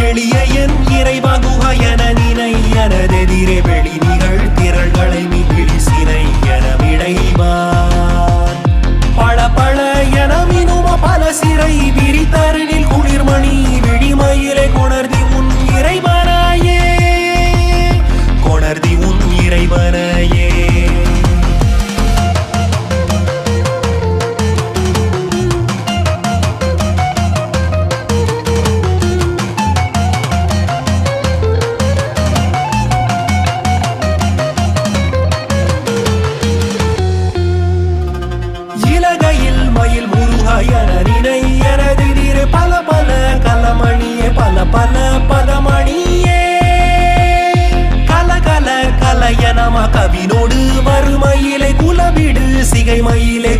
எளிய என் இறைவா குஹா என நினை எனதெதிரே வெளி நிகழ் திரள்களை மிகிழிசினை என விடைவான் பல பல என மினும பல சிறை விரித்தருளில் குளிர்மணி விழிமயிலே கொணர்தி உன் இறைவனாயே கொணர்தி உன் இறைவனையே இலகையில் மயில் முருகாயனரினை எனதிரே பல பல கலமணியே பல பல பதமணியே கல கல கலையனமா கவினோடு வறுமையிலே குலவிடு சிகை மயிலே